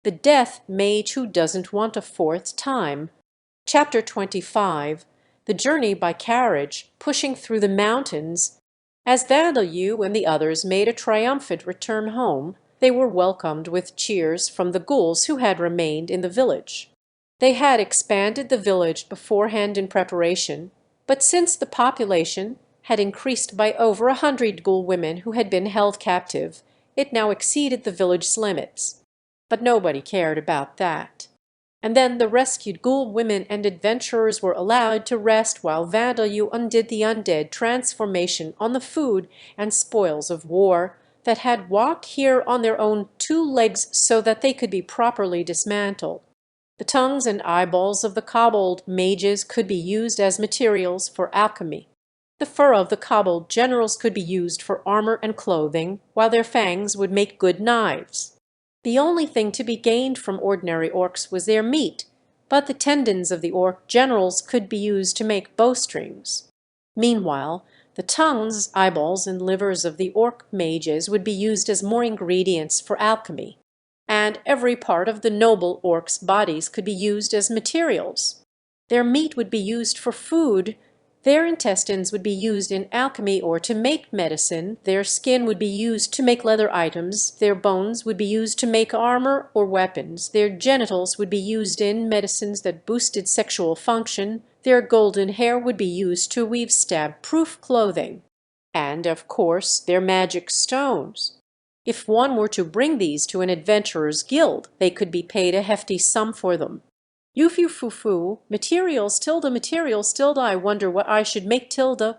The Death Mage Who Doesn't Want a Fourth Time. Chapter 25. The Journey by Carriage, Pushing Through the Mountains. As Vandeleur and the others made a triumphant return home, they were welcomed with cheers from the ghouls who had remained in the village. They had expanded the village beforehand in preparation, but since the population had increased by over 100 ghoul women who had been held captive, it now exceeded the village's limits. But nobody cared about that. And then the rescued ghoul women and adventurers were allowed to rest while Vandeleur undid the undead transformation on the food and spoils of war that had walked here on their own two legs so that they could be properly dismantled. The tongues and eyeballs of the kobold mages could be used as materials for alchemy. The fur of the kobold generals could be used for armor and clothing, while their fangs would make good knives. The only thing to be gained from ordinary orcs was their meat, but the tendons of the orc generals could be used to make bowstrings. Meanwhile, the tongues, eyeballs, and livers of the orc mages would be used as more ingredients for alchemy, and every part of the noble orcs' bodies could be used as materials. Their meat would be used for food, their intestines would be used in alchemy or to make medicine, their skin would be used to make leather items, their bones would be used to make armor or weapons, their genitals would be used in medicines that boosted sexual function, their golden hair would be used to weave stab-proof clothing. And, of course, their magic stones. If one were to bring these to an adventurer's guild, they could be paid a hefty sum for them. Euphu-foo-foo, materials tilde, I wonder what I should make tilde.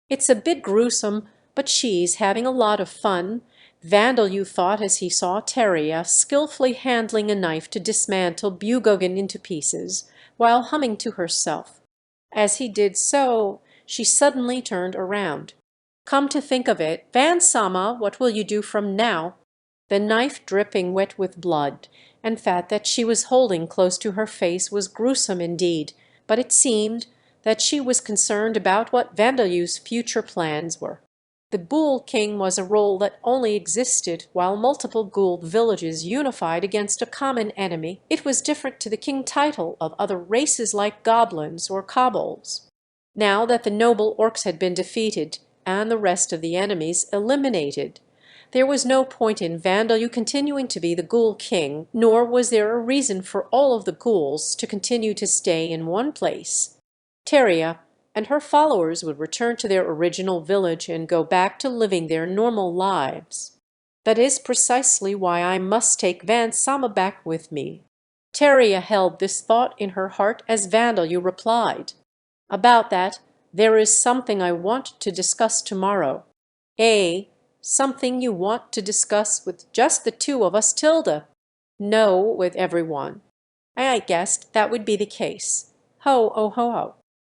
It's a bit gruesome, but she's having a lot of fun, Vandeleur thought as he saw Teria skillfully handling a knife to dismantle Bugogan into pieces, while humming to herself. As he did so, she suddenly turned around. "Come to think of it, Van-sama, what will you do from now?" The knife dripping wet with blood and fat that she was holding close to her face was gruesome indeed, but it seemed that she was concerned about what Vandeleur's future plans were. The Ghoul King was a role that only existed while multiple ghoul villages unified against a common enemy. It was different to the king title of other races like goblins or kobolds. Now that the noble orcs had been defeated and the rest of the enemies eliminated, there was no point in Vandeleur continuing to be the Ghoul King, nor was there a reason for all of the ghouls to continue to stay in one place. Teria and her followers would return to their original village and go back to living their normal lives. "That is precisely why I must take Van-sama back with me." Teria held this thought in her heart as Vandeleur replied, "About that, there is something I want to discuss tomorrow." Something you want to discuss with just the two of us, tilde?" "No, with everyone." "I guessed that would be the case. Ho, oh, ho, ho."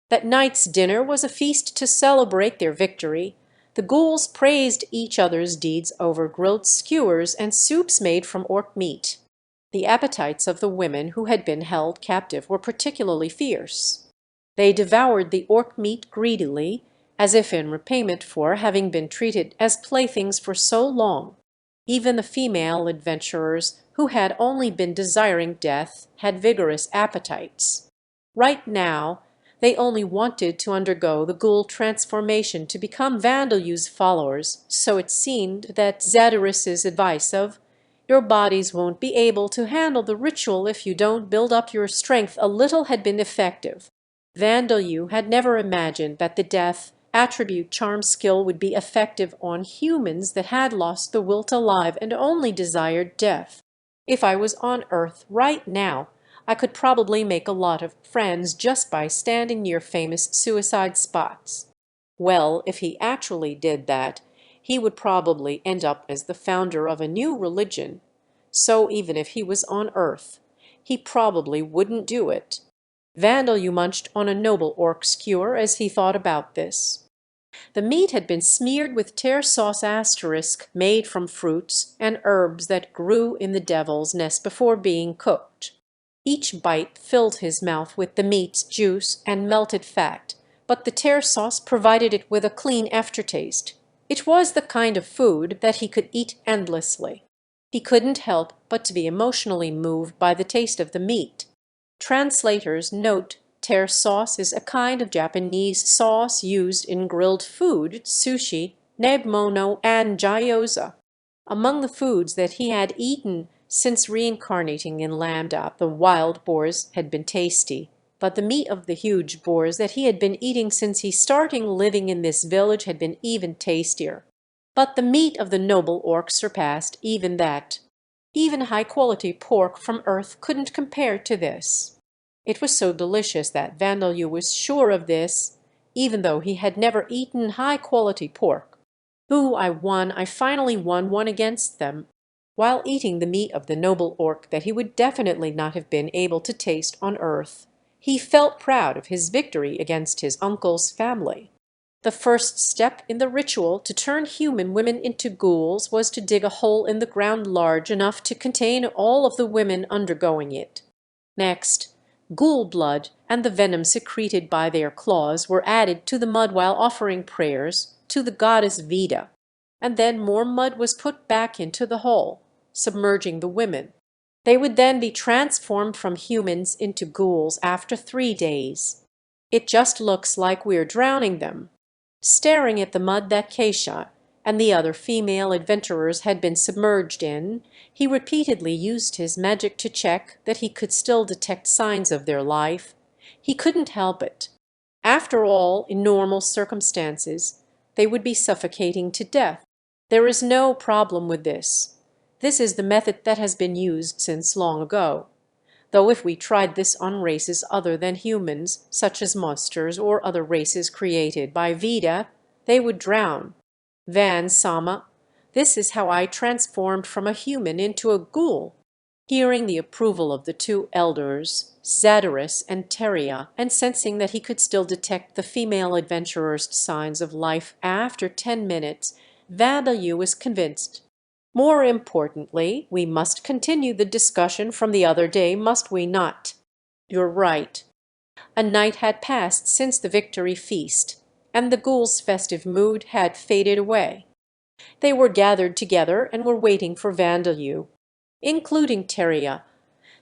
That night's dinner was a feast to celebrate their victory. The ghouls praised each other's deeds over grilled skewers and soups made from orc meat. The appetites of the women who had been held captive were particularly fierce. They devoured the orc meat greedily, as if in repayment for having been treated as playthings for so long. Even the female adventurers, who had only been desiring death, had vigorous appetites. Right now, they only wanted to undergo the ghoul transformation to become Vandeleur's followers, so it seemed that Zadoris's advice of, "Your bodies won't be able to handle the ritual if you don't build up your strength a little," had been effective. Vandeleur had never imagined that the death attribute charm skill would be effective on humans that had lost the will to live and only desired death. "If I was on Earth right now, I could probably make a lot of friends just by standing near famous suicide spots." Well, if he actually did that, he would probably end up as the founder of a new religion. So even if he was on Earth, he probably wouldn't do it. Vandeleur munched on a noble orc skewer as he thought about this. The meat had been smeared with tear sauce asterisk made from fruits and herbs that grew in the devil's nest before being cooked. Each bite filled his mouth with the meat's juice and melted fat, but the tear sauce provided it with a clean aftertaste. It was the kind of food that he could eat endlessly. He couldn't help but to be emotionally moved by the taste of the meat. Translators note tear sauce is a kind of Japanese sauce used in grilled food, sushi, nebmono, and gyoza. Among the foods that he had eaten since reincarnating in Lambda, the wild boars had been tasty, but the meat of the huge boars that he had been eating since he starting living in this village had been even tastier. But the meat of the noble orc surpassed even that. Even high-quality pork from Earth couldn't compare to this. It was so delicious that Vandeleur was sure of this, even though he had never eaten high-quality pork. Ooh, I finally won one against them, while eating the meat of the noble orc that he would definitely not have been able to taste on Earth. He felt proud of his victory against his uncle's family. The first step in the ritual to turn human women into ghouls was to dig a hole in the ground large enough to contain all of the women undergoing it. Next, ghoul blood and the venom secreted by their claws were added to the mud while offering prayers to the goddess Vida, and then more mud was put back into the hole, submerging the women. They would then be transformed from humans into ghouls after 3 days. It just looks like we're drowning them. Staring at the mud that Keisha and the other female adventurers had been submerged in, he repeatedly used his magic to check that he could still detect signs of their life. He couldn't help it. After all, in normal circumstances, they would be suffocating to death. There is no problem with this. This is the method that has been used since long ago. Though if we tried this on races other than humans, such as monsters or other races created by Vida, they would drown. Sama, this is how I transformed from a human into a ghoul. Hearing the approval of the 2 elders, Zadorus and Teria, and sensing that he could still detect the female adventurer's signs of life after 10 minutes, Vandeleur was convinced. More importantly, we must continue the discussion from the other day, must we not? You're right. A night had passed since the victory feast, and the ghouls' festive mood had faded away. They were gathered together and were waiting for Vandeleur, including Teria.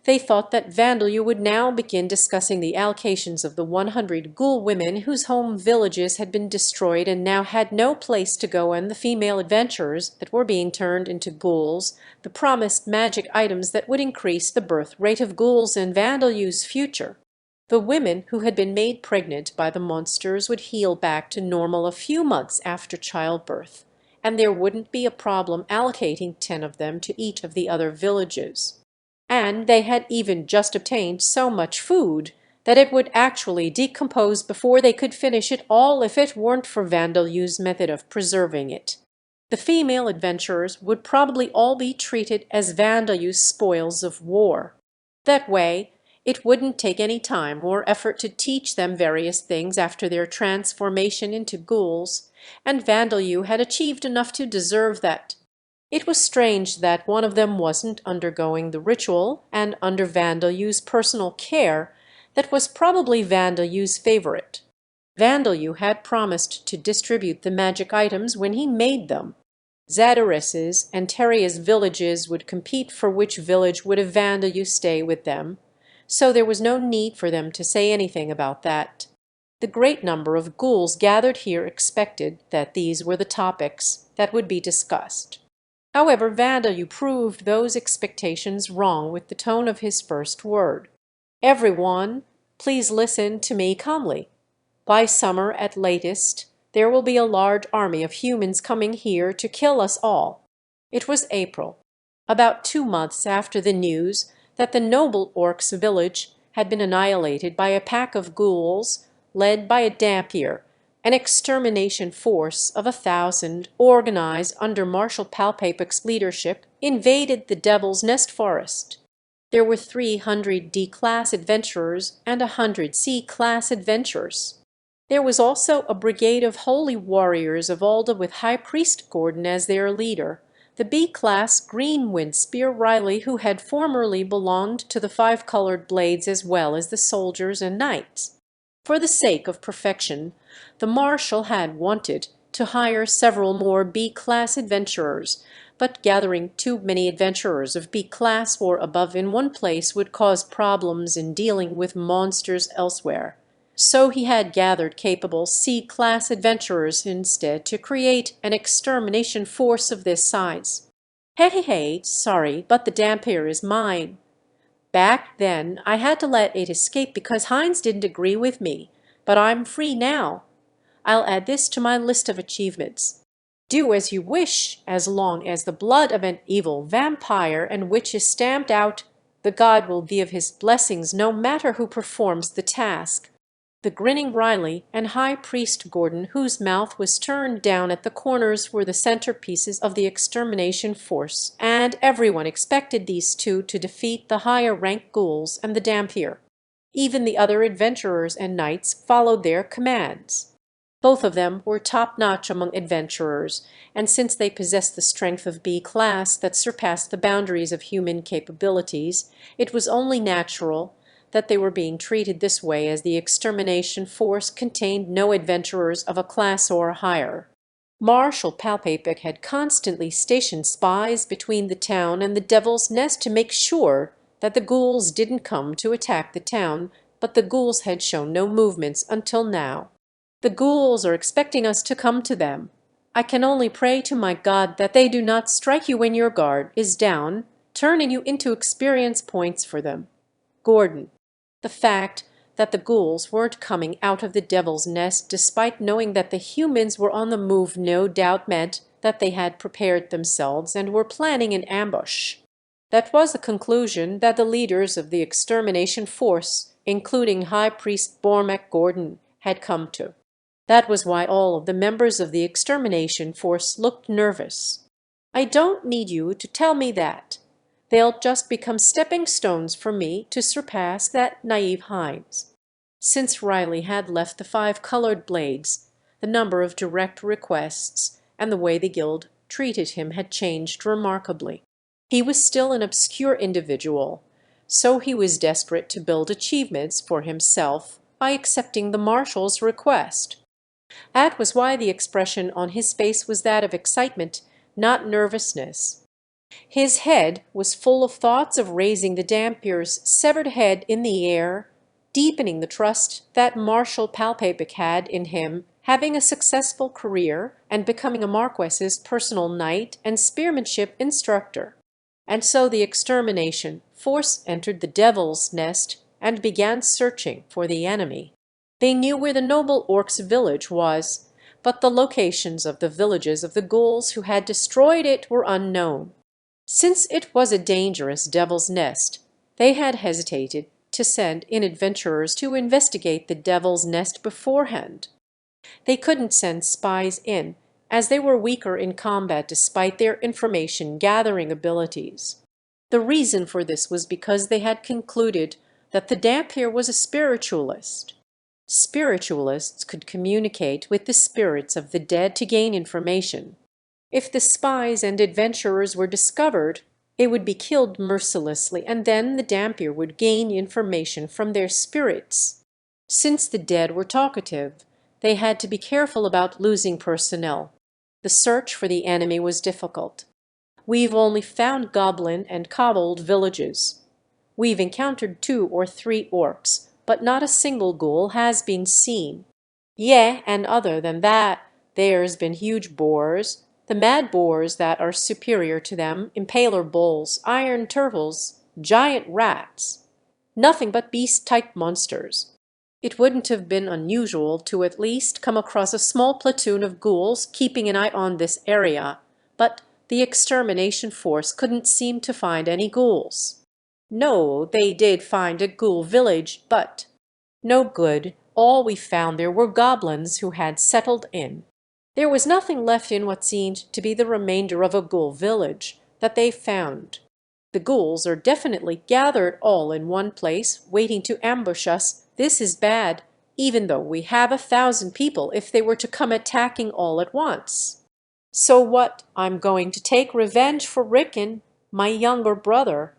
They thought that Vandeleur would now begin discussing the allocations of the 100 ghoul women whose home villages had been destroyed and now had no place to go, and the female adventurers that were being turned into ghouls, the promised magic items that would increase the birth rate of ghouls in Vandeleur's future. The women who had been made pregnant by the monsters would heal back to normal a few months after childbirth, and there wouldn't be a problem allocating 10 of them to each of the other villages. And they had even just obtained so much food that it would actually decompose before they could finish it all if it weren't for Vandeleur's method of preserving it. The female adventurers would probably all be treated as Vandeleur's spoils of war. That way, it wouldn't take any time or effort to teach them various things after their transformation into ghouls, and Vandeleur had achieved enough to deserve that. It was strange that one of them wasn't undergoing the ritual and under Vandeleur's personal care that was probably Vandeleur's favorite. Vandeleur had promised to distribute the magic items when he made them. Zadorus's and Teria's villages would compete for which village would have Vandeleur stay with them, so there was no need for them to say anything about that. The great number of ghouls gathered here expected that these were the topics that would be discussed. However, Vandeleur proved those expectations wrong with the tone of his first word. Everyone, please listen to me calmly. By summer at latest, there will be a large army of humans coming here to kill us all. It was April, about 2 months after the news that the noble orc's village had been annihilated by a pack of ghouls led by a Dampier. An extermination force of 1,000, organized under Marshal Palpapic's leadership, invaded the Devil's Nest Forest. There were 300 D-class adventurers and 100 C-class adventurers. There was also a brigade of holy warriors of Alda with High Priest Gordon as their leader, the B-class Greenwind Spear Riley, who had formerly belonged to the 5-colored Blades, as well as the soldiers and knights. For the sake of perfection, the Marshal had wanted to hire several more B-class adventurers, but gathering too many adventurers of B class or above in one place would cause problems in dealing with monsters elsewhere. So he had gathered capable C-class adventurers instead to create an extermination force of this size. Hey, sorry, but the dampier is mine. Back then, I had to let it escape because Hines didn't agree with me, but I'm free now. I'll add this to my list of achievements. Do as you wish, as long as the blood of an evil vampire and witch is stamped out, the god will give his blessings no matter who performs the task. The grinning Riley and High Priest Gordon, whose mouth was turned down at the corners, were the centerpieces of the extermination force, and everyone expected these two to defeat the higher-ranked ghouls and the Dampier. Even the other adventurers and knights followed their commands. Both of them were top-notch among adventurers, and since they possessed the strength of B class that surpassed the boundaries of human capabilities, it was only natural that they were being treated this way, as the extermination force contained no adventurers of a class or higher. Marshal Palpapic had constantly stationed spies between the town and the Devil's Nest to make sure that the ghouls didn't come to attack the town, but the ghouls had shown no movements until now. The ghouls are expecting us to come to them. I can only pray to my God that they do not strike you when your guard is down, turning you into experience points for them. Gordon. The fact that the ghouls weren't coming out of the Devil's Nest despite knowing that the humans were on the move no doubt meant that they had prepared themselves and were planning an ambush. That was the conclusion that the leaders of the extermination force, including High Priest Bormac Gordon, had come to. That was why all of the members of the extermination force looked nervous. I don't need you to tell me that. They'll just become stepping stones for me to surpass that naive Hines. Since Riley had left the 5 colored blades, the number of direct requests and the way the guild treated him had changed remarkably. He was still an obscure individual, so he was desperate to build achievements for himself by accepting the marshal's request. That was why the expression on his face was that of excitement, not nervousness. His head was full of thoughts of raising the Dampier's severed head in the air, deepening the trust that Marshal Palpapic had in him, having a successful career, and becoming a Marquess's personal knight and spearmanship instructor. And so the extermination force entered the Devil's Nest and began searching for the enemy. They knew where the noble Orc's village was, but the locations of the villages of the ghouls who had destroyed it were unknown. Since it was a dangerous Devil's Nest, they had hesitated to send in adventurers to investigate the Devil's Nest beforehand. They couldn't send spies in, as they were weaker in combat despite their information-gathering abilities. The reason for this was because they had concluded that the Dampier was a spiritualist. Spiritualists could communicate with the spirits of the dead to gain information. If the spies and adventurers were discovered, they would be killed mercilessly, and then the Dampier would gain information from their spirits. Since the dead were talkative, they had to be careful about losing personnel. The search for the enemy was difficult. We've only found goblin and kobold villages. We've encountered 2 or 3 orcs, but not a single ghoul has been seen. Yeah, and other than that, there's been huge boars, the mad boars that are superior to them, impaler bulls, iron turtles, giant rats. Nothing but beast-type monsters. It wouldn't have been unusual to at least come across a small platoon of ghouls keeping an eye on this area, but the extermination force couldn't seem to find any ghouls. No, they did find a ghoul village, but no good. All we found there were goblins who had settled in. There was nothing left in what seemed to be the remainder of a ghoul village that they found. The ghouls are definitely gathered all in one place, waiting to ambush us. This is bad, even though we have 1,000 people if they were to come attacking all at once. So what? I'm going to take revenge for Rickon, my younger brother.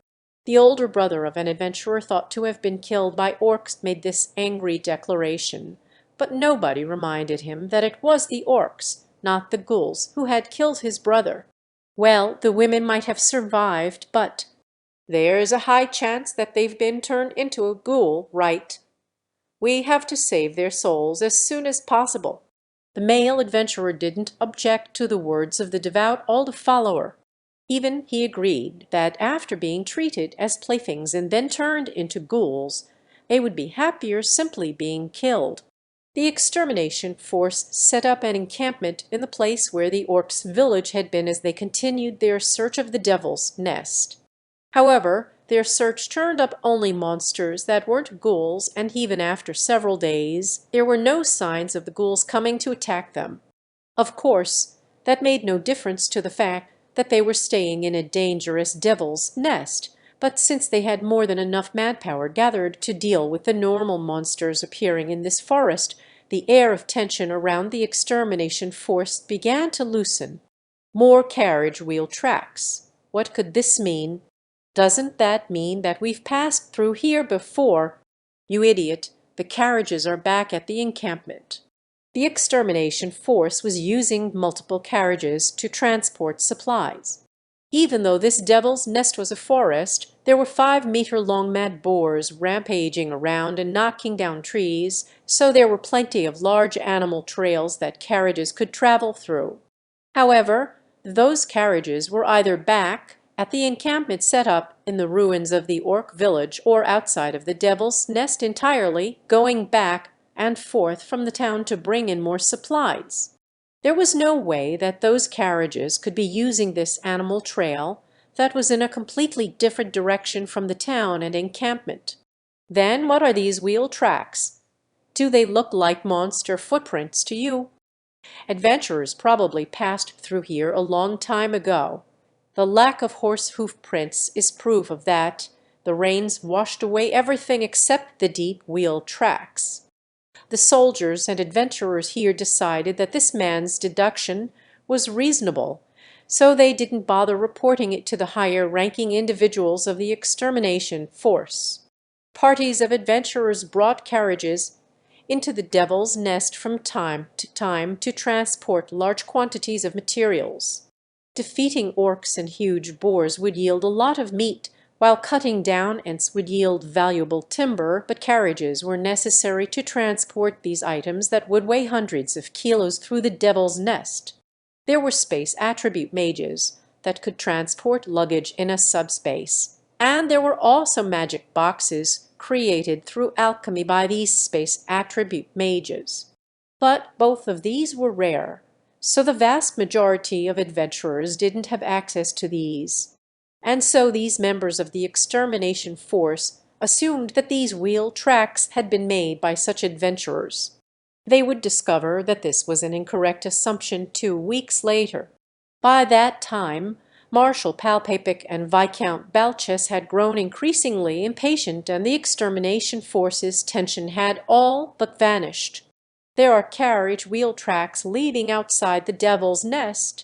The older brother of an adventurer thought to have been killed by orcs made this angry declaration, but nobody reminded him that it was the orcs, not the ghouls, who had killed his brother. Well, the women might have survived, but there's a high chance that they've been turned into a ghoul, right? We have to save their souls as soon as possible." The male adventurer didn't object to the words of the devout old follower. Even he agreed that after being treated as playthings and then turned into ghouls, they would be happier simply being killed. The extermination force set up an encampment in the place where the orcs' village had been as they continued their search of the devil's nest. However, their search turned up only monsters that weren't ghouls, and even after several days there were no signs of the ghouls coming to attack them. Of course, that made no difference to the fact that they were staying in a dangerous devil's nest, but since they had more than enough manpower gathered to deal with the normal monsters appearing in this forest, the air of tension around the extermination force began to loosen. More carriage wheel tracks. What could this mean? "Doesn't that mean that we've passed through here before?" "You idiot, the carriages are back at the encampment." The extermination force was using multiple carriages to transport supplies. Even though this devil's nest was a forest, there were 5-meter-long mad boars rampaging around and knocking down trees, so there were plenty of large animal trails that carriages could travel through. However, those carriages were either back at the encampment set up in the ruins of the orc village or outside of the devil's nest entirely, going back and forth from the town to bring in more supplies. There was no way that those carriages could be using this animal trail that was in a completely different direction from the town and encampment. Then what are these wheel tracks? Do they look like monster footprints to you? Adventurers probably passed through here a long time ago. The lack of horse hoof prints is proof of that. The rains washed away everything except the deep wheel tracks. The soldiers and adventurers here decided that this man's deduction was reasonable, so they didn't bother reporting it to the higher-ranking individuals of the extermination force. Parties of adventurers brought carriages into the Devil's Nest from time to transport large quantities of materials. Defeating orcs and huge boars would yield a lot of meat, while cutting down ants would yield valuable timber, but carriages were necessary to transport these items that would weigh hundreds of kilos through the Devil's Nest. There were space attribute mages that could transport luggage in a subspace, and there were also magic boxes created through alchemy by these space attribute mages. But both of these were rare, so the vast majority of adventurers didn't have access to these. And so these members of the extermination force assumed that these wheel tracks had been made by such adventurers. They would discover that this was an incorrect assumption 2 weeks later. By that time, Marshal Palpapic and Viscount Balches had grown increasingly impatient, and the extermination force's tension had all but vanished. "There are carriage wheel tracks leading outside the Devil's Nest.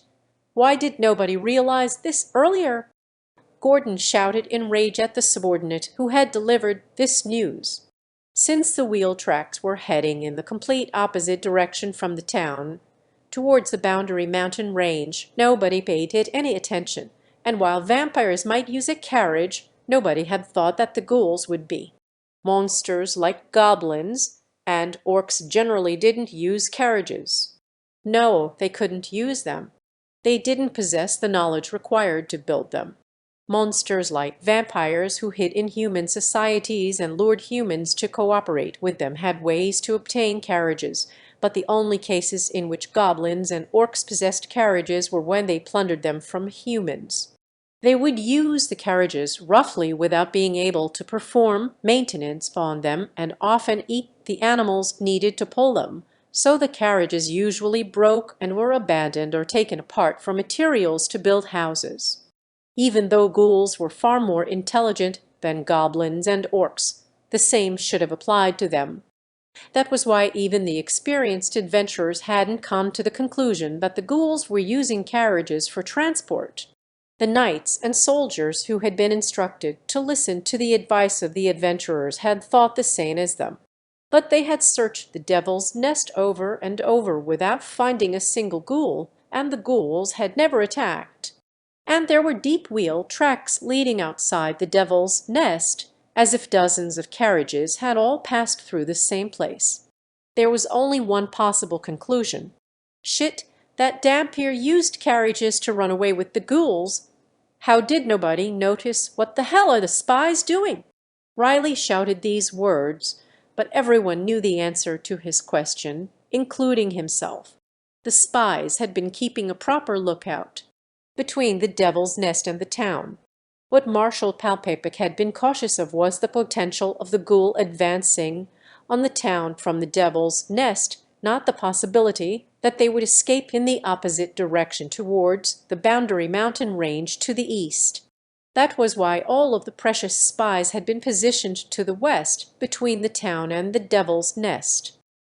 Why did nobody realize this earlier?" Gordon shouted in rage at the subordinate who had delivered this news. Since the wheel tracks were heading in the complete opposite direction from the town, towards the Boundary Mountain range, nobody paid it any attention, and while vampires might use a carriage, nobody had thought that the ghouls would be. Monsters like goblins and orcs generally didn't use carriages. No, they couldn't use them. They didn't possess the knowledge required to build them. Monsters like vampires who hid in human societies and lured humans to cooperate with them had ways to obtain carriages, but the only cases in which goblins and orcs possessed carriages were when they plundered them from humans. They would use the carriages roughly without being able to perform maintenance on them, and often eat the animals needed to pull them, so the carriages usually broke and were abandoned or taken apart for materials to build houses. Even though ghouls were far more intelligent than goblins and orcs, the same should have applied to them. That was why even the experienced adventurers hadn't come to the conclusion that the ghouls were using carriages for transport. The knights and soldiers who had been instructed to listen to the advice of the adventurers had thought the same as them. But they had searched the Devil's Nest over and over without finding a single ghoul, and the ghouls had never attacked. and there were deep wheel tracks leading outside the Devil's Nest, as if dozens of carriages had all passed through the same place. There was only one possible conclusion. Shit, that Dampier used carriages to run away with the ghouls. How did nobody notice what the hell are the spies doing? Riley shouted these words, but everyone knew the answer to his question, including himself. The spies had been keeping a proper lookout between the Devil's Nest and the town. What Marshal Palpatine had been cautious of was the potential of the ghoul advancing on the town from the Devil's Nest, not the possibility that they would escape in the opposite direction towards the Boundary Mountain range to the east. That was why all of the precious spies had been positioned to the west, between the town and the Devil's Nest.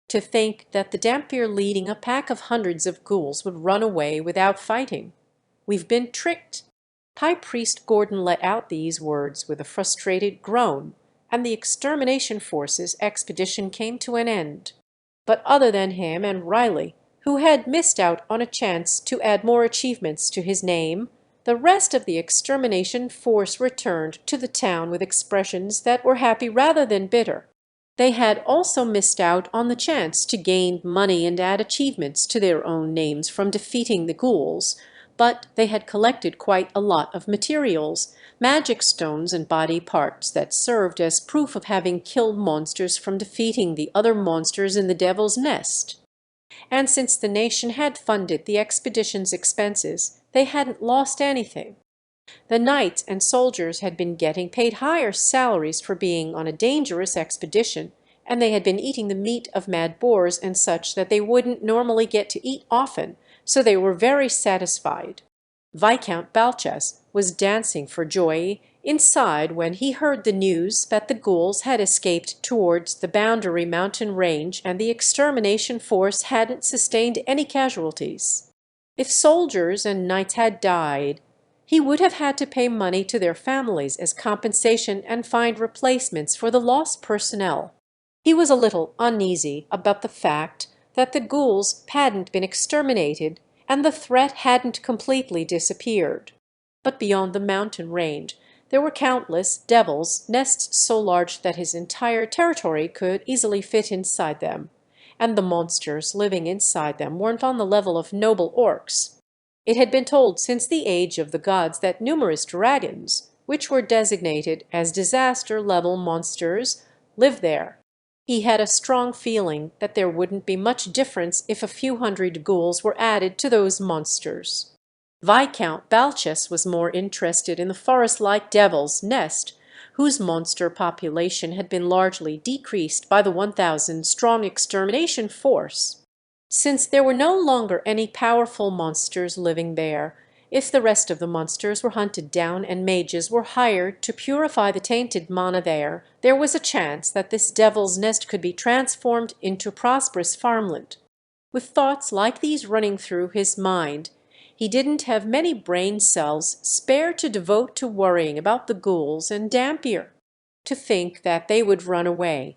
To think that the Dampier leading a pack of hundreds of ghouls would run away without fighting. We've been tricked. High Priest Gordon let out these words with a frustrated groan, and the Extermination Force's expedition came to an end. But other than him and Riley, who had missed out on a chance to add more achievements to his name, the rest of the Extermination Force returned to the town with expressions that were happy rather than bitter. They had also missed out on the chance to gain money and add achievements to their own names from defeating the ghouls, but they had collected quite a lot of materials, magic stones and body parts that served as proof of having killed monsters from defeating the other monsters in the Devil's Nest. And since the nation had funded the expedition's expenses, they hadn't lost anything. The knights and soldiers had been getting paid higher salaries for being on a dangerous expedition, and they had been eating the meat of mad boars and such that they wouldn't normally get to eat often, so they were very satisfied. Viscount Balchas was dancing for joy inside when he heard the news that the ghouls had escaped towards the Boundary Mountain range and the Extermination Force hadn't sustained any casualties. If soldiers and knights had died, he would have had to pay money to their families as compensation and find replacements for the lost personnel. He was a little uneasy about the fact that the ghouls hadn't been exterminated and the threat hadn't completely disappeared. But beyond the mountain range, there were countless Devil's Nests so large that his entire territory could easily fit inside them, and the monsters living inside them weren't on the level of noble orcs. It had been told since the age of the gods that numerous dragons, which were designated as disaster-level monsters, lived there. He had a strong feeling that there wouldn't be much difference if a few hundred ghouls were added to those monsters. Viscount Balchas was more interested in the forest-like Devil's Nest, whose monster population had been largely decreased by the 1,000-strong Extermination Force. Since there were no longer any powerful monsters living there, if the rest of the monsters were hunted down and mages were hired to purify the tainted mana there was a chance that this Devil's Nest could be transformed into prosperous farmland. With thoughts like these running through his mind, he didn't have many brain cells spare to devote to worrying about the ghouls and Dampier. To think that they would run away.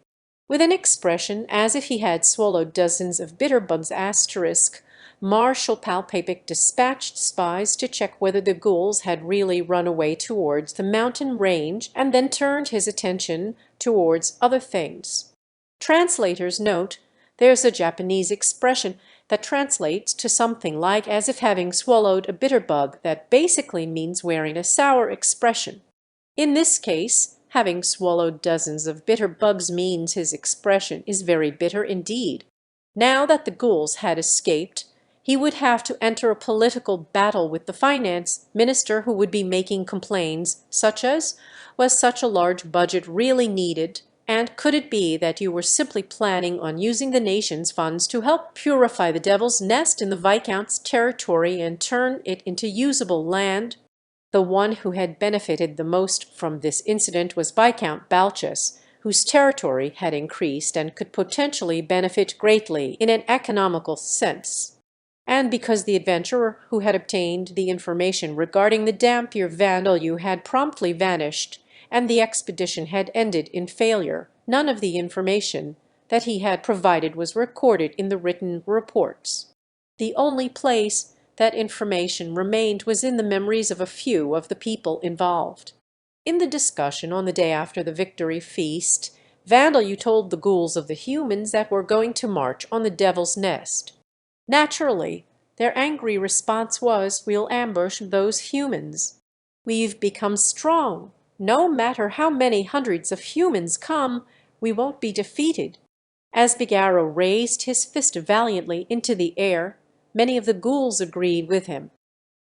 With an expression as if he had swallowed dozens of bitterbugs *, Marshal Palpatine dispatched spies to check whether the ghouls had really run away towards the mountain range and then turned his attention towards other things. Translators note there's a Japanese expression that translates to something like as if having swallowed a bitterbug that basically means wearing a sour expression. In this case, having swallowed dozens of bitter bugs means his expression is very bitter indeed. Now that the ghouls had escaped, he would have to enter a political battle with the finance minister who would be making complaints such as, was such a large budget really needed, and could it be that you were simply planning on using the nation's funds to help purify the Devil's Nest in the Viscount's territory and turn it into usable land? The one who had benefited the most from this incident was Viscount Balchas, whose territory had increased and could potentially benefit greatly in an economical sense. And because the adventurer who had obtained the information regarding the Dampier Vandal had promptly vanished, and the expedition had ended in failure, none of the information that he had provided was recorded in the written reports. The only place that information remained was in the memories of a few of the people involved. In the discussion on the day after the victory feast, Vandeleur told the ghouls of the humans that were going to march on the Devil's Nest. Naturally, their angry response was, "We'll ambush those humans. We've become strong. No matter how many hundreds of humans come, we won't be defeated." As Bigarro raised his fist valiantly into the air, many of the ghouls agreed with him.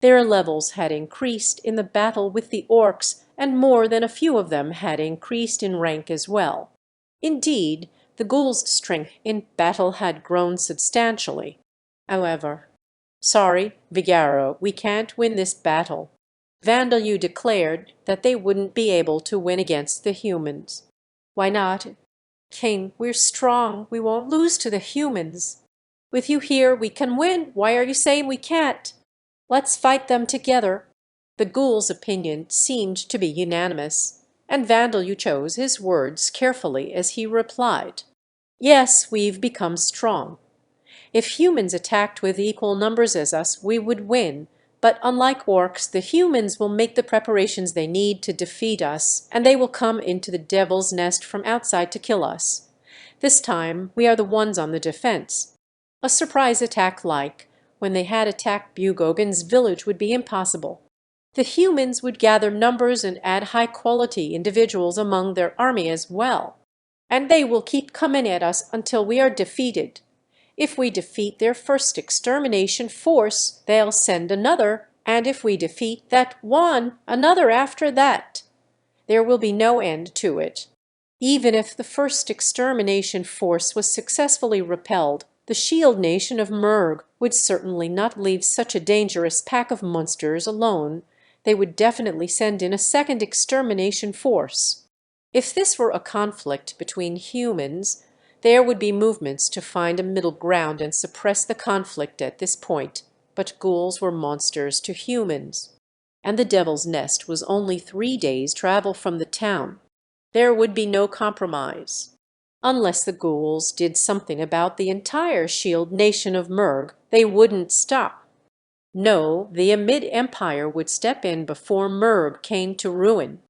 Their levels had increased in the battle with the orcs, and more than a few of them had increased in rank as well. Indeed, the ghouls' strength in battle had grown substantially. However, "Sorry, Bigarro, we can't win this battle." Vandeleur declared that they wouldn't be able to win against the humans. "Why not?" "King, we're strong. We won't lose to the humans. With you here, we can win. Why are you saying we can't? Let's fight them together." The ghouls' opinion seemed to be unanimous, and Vandeleur chose his words carefully as he replied, "Yes, we've become strong. If humans attacked with equal numbers as us, we would win. But unlike orcs, the humans will make the preparations they need to defeat us, and they will come into the Devil's Nest from outside to kill us. This time we are the ones on the defense. A surprise attack like when they had attacked Bugoben's village would be impossible. The humans would gather numbers and add high-quality individuals among their army as well. And they will keep coming at us until we are defeated. If we defeat their first extermination force, they'll send another, and if we defeat that one, another after that. There will be no end to it. Even if the first extermination force was successfully repelled, the shield nation of Murg would certainly not leave such a dangerous pack of monsters alone. They would definitely send in a second extermination force. If this were a conflict between humans, there would be movements to find a middle ground and suppress the conflict at this point, but ghouls were monsters to humans. And the Devil's Nest was only 3 days' travel from the town. There would be no compromise. Unless the ghouls did something about the entire shield nation of Murg, they wouldn't stop. No, the Amid Empire would step in before Murg came to ruin.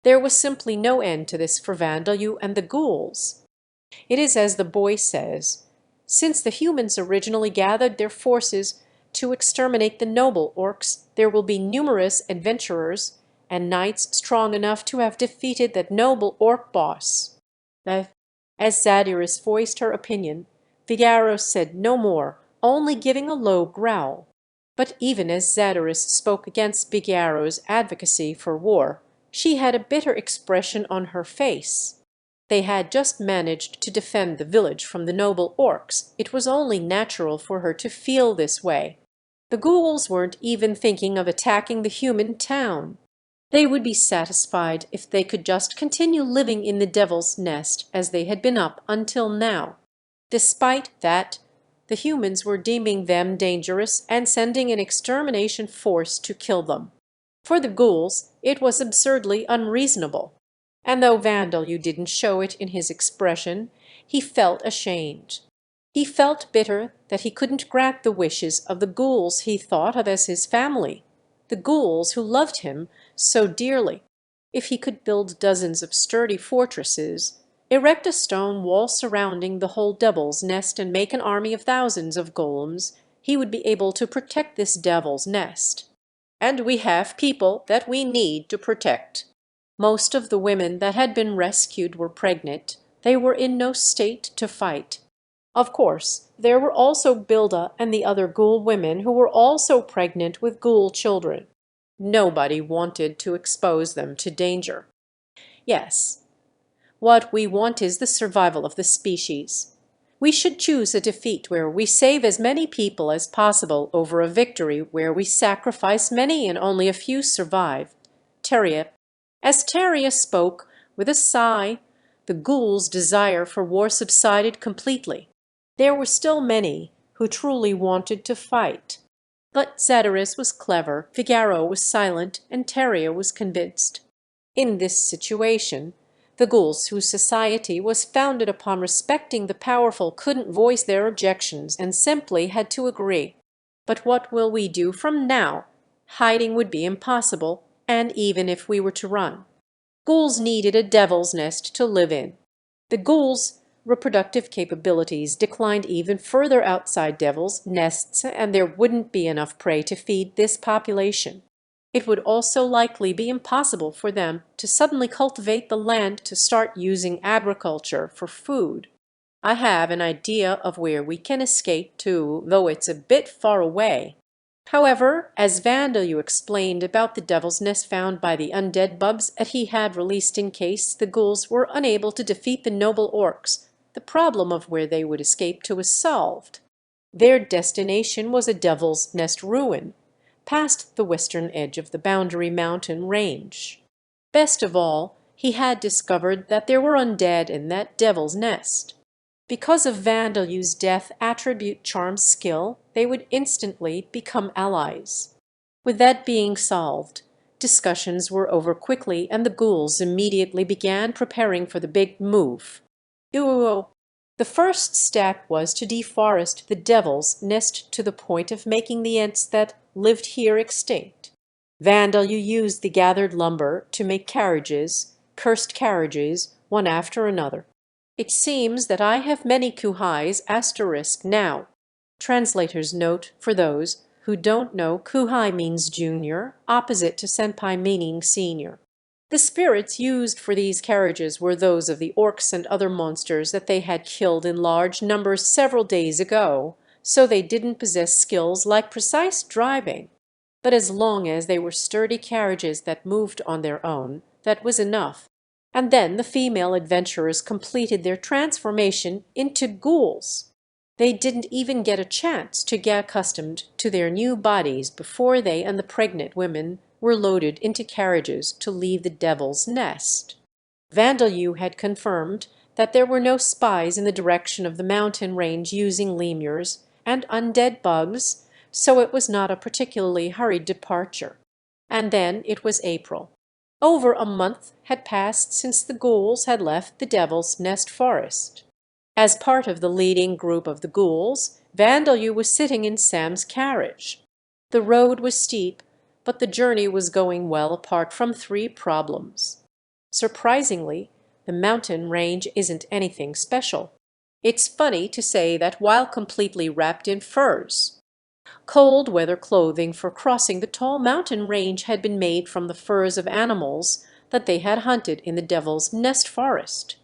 There was simply no end to this for Vandeleur and the ghouls. It is as the boy says, "Since the humans originally gathered their forces to exterminate the noble orcs, there will be numerous adventurers and knights strong enough to have defeated that noble orc boss." As Zadyrus voiced her opinion, Bigarro said no more, only giving a low growl. But even as Zadyrus spoke against Bigarro's advocacy for war, she had a bitter expression on her face. They had just managed to defend the village from the noble orcs. It was only natural for her to feel this way. The ghouls weren't even thinking of attacking the human town. They would be satisfied if they could just continue living in the Devil's Nest as they had been up until now. Despite that, the humans were deeming them dangerous and sending an extermination force to kill them. For the ghouls, it was absurdly unreasonable. And though Vandeleur didn't show it in his expression, he felt ashamed. He felt bitter that he couldn't grant the wishes of the ghouls he thought of as his family, the ghouls who loved him so dearly. If he could build dozens of sturdy fortresses, erect a stone wall surrounding the whole Devil's Nest and make an army of thousands of golems, he would be able to protect this Devil's Nest. And we have people that we need to protect. Most of the women that had been rescued were pregnant. They were in no state to fight. Of course, there were also Bilda and the other ghoul women who were also pregnant with ghoul children. Nobody wanted to expose them to danger. Yes, what we want is the survival of the species. We should choose a defeat where we save as many people as possible over a victory where we sacrifice many and only a few survive. As Teria spoke, with a sigh, the ghouls' desire for war subsided completely. There were still many who truly wanted to fight. But Zadyrus was clever, Bigarro was silent, and Teria was convinced. In this situation, the ghouls whose society was founded upon respecting the powerful couldn't voice their objections and simply had to agree. But what will we do from now? Hiding would be impossible, and even if we were to run. Ghouls needed a devil's nest to live in. The ghouls' reproductive capabilities declined even further outside devils' nests, and there wouldn't be enough prey to feed this population. It would also likely be impossible for them to suddenly cultivate the land to start using agriculture for food. I have an idea of where we can escape to, though it's a bit far away. However, as Vandeleur explained about the devil's nest found by the undead bugs that he had released in case the ghouls were unable to defeat the noble orcs, the problem of where they would escape to was solved. Their destination was a devil's nest ruin, past the western edge of the Boundary Mountain range. Best of all, he had discovered that there were undead in that devil's nest. Because of Vandeleur's death attribute charm skill, they would instantly become allies. With that being solved, discussions were over quickly and the ghouls immediately began preparing for the big move. The first step was to deforest the devil's nest to the point of making the Ents that lived here extinct. Vandeleur used the gathered lumber to make carriages, cursed carriages, one after another. It seems that I have many kuhais * now. Translator's note for those who don't know: kuhai means junior, opposite to senpai meaning senior. The spirits used for these carriages were those of the orcs and other monsters that they had killed in large numbers several days ago, so they didn't possess skills like precise driving. But as long as they were sturdy carriages that moved on their own, that was enough. And then the female adventurers completed their transformation into ghouls. They didn't even get a chance to get accustomed to their new bodies before they and the pregnant women were loaded into carriages to leave the devil's nest. Vandeleur had confirmed that there were no spies in the direction of the mountain range using lemurs and undead bugs, so it was not a particularly hurried departure. And then it was April. Over a month had passed since the ghouls had left the Devil's Nest forest. As part of the leading group of the ghouls, Vandeleur was sitting in Sam's carriage. The road was steep, but the journey was going well apart from 3 problems. Surprisingly, the mountain range isn't anything special. It's funny to say that while completely wrapped in furs. Cold weather clothing for crossing the tall mountain range had been made from the furs of animals that they had hunted in the Devil's Nest forest.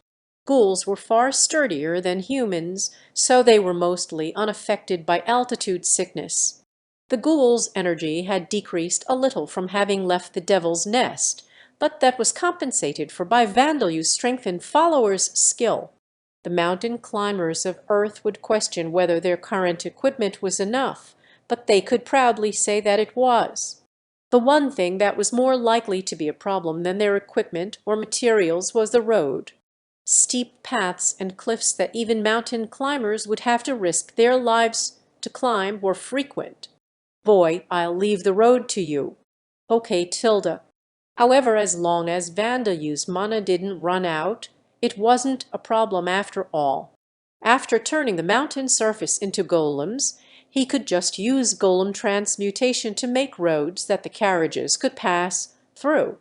Ghouls were far sturdier than humans, so they were mostly unaffected by altitude sickness. The ghouls' energy had decreased a little from having left the Devil's Nest, but that was compensated for by Vandeleur's strengthened followers' skill. The mountain climbers of Earth would question whether their current equipment was enough, but they could proudly say that it was. The one thing that was more likely to be a problem than their equipment or materials was the road. Steep paths and cliffs that even mountain climbers would have to risk their lives to climb were frequent. Boy, I'll leave the road to you. Okay, Tilda. However, as long as Vandeleur's mana didn't run out, it wasn't a problem after all. After turning the mountain surface into golems, he could just use golem transmutation to make roads that the carriages could pass through.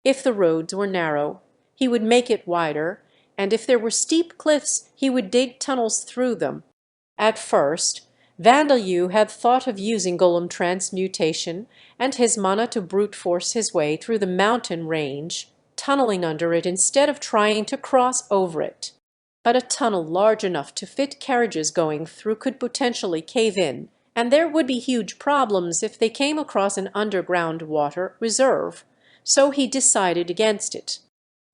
If the roads were narrow, he would make it wider, and if there were steep cliffs, he would dig tunnels through them. At first, Vandeleur had thought of using golem transmutation and his mana to brute force his way through the mountain range, tunneling under it instead of trying to cross over it. But a tunnel large enough to fit carriages going through could potentially cave in, and there would be huge problems if they came across an underground water reserve, so he decided against it.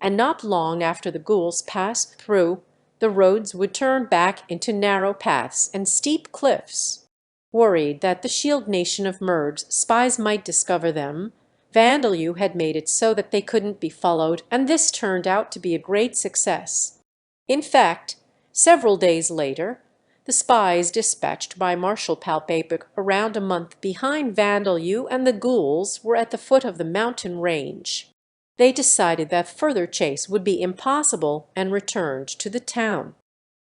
And not long after the ghouls passed through, the roads would turn back into narrow paths and steep cliffs. Worried that the Shield Nation of Merds spies might discover them, Vandeleur had made it so that they couldn't be followed, and this turned out to be a great success. In fact, several days later, the spies dispatched by Marshal Palpabrik around a month behind Vandeleur and the ghouls were at the foot of the mountain range. They decided that further chase would be impossible and returned to the town.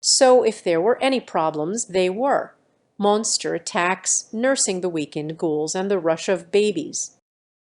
So if there were any problems, they were. monster attacks nursing the weakened ghouls and the rush of babies.